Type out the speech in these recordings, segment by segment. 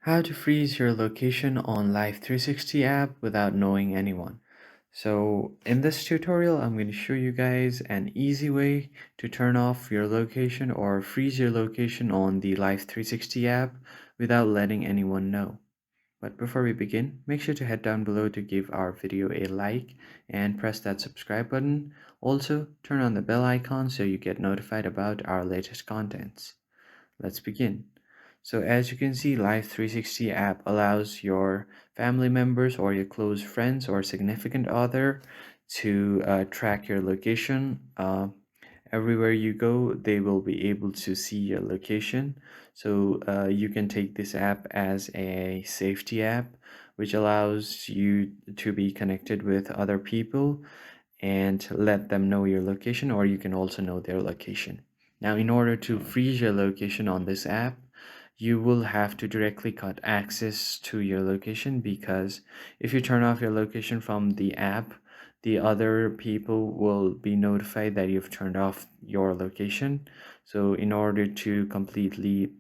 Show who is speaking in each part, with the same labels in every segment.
Speaker 1: How to freeze your location on Life360 app without knowing anyone. So in this tutorial, I'm going to show you guys an easy way to turn off your location or freeze your location on the Life360 app without letting anyone know. But before we begin, make sure to head down below to give our video a like and press that subscribe button. Also, turn on the bell icon so you get notified about our latest contents. Let's begin. So as you can see, Life360 app allows your family members or your close friends or significant other to track your location. Everywhere you go, they will be able to see your location. So you can take this app as a safety app, which allows you to be connected with other people and let them know your location, or you can also know their location. Now, in order to freeze your location on this app, you will have to directly cut access to your location, because if you turn off your location from the app, the other people will be notified that you've turned off your location. So in order to completely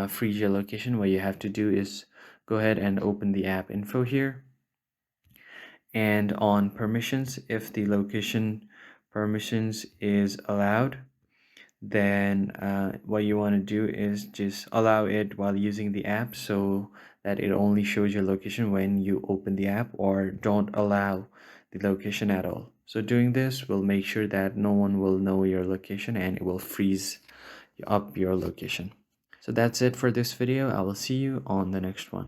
Speaker 1: freeze your location, what you have to do is go ahead and open the app info here, and on permissions, if the location permissions is allowed, then what you want to do is just allow it while using the app, so that it only shows your location when you open the app, or don't allow the location at all. So doing this will make sure that no one will know your location, and it will freeze up your location. So that's it for this video. I will see you on the next one.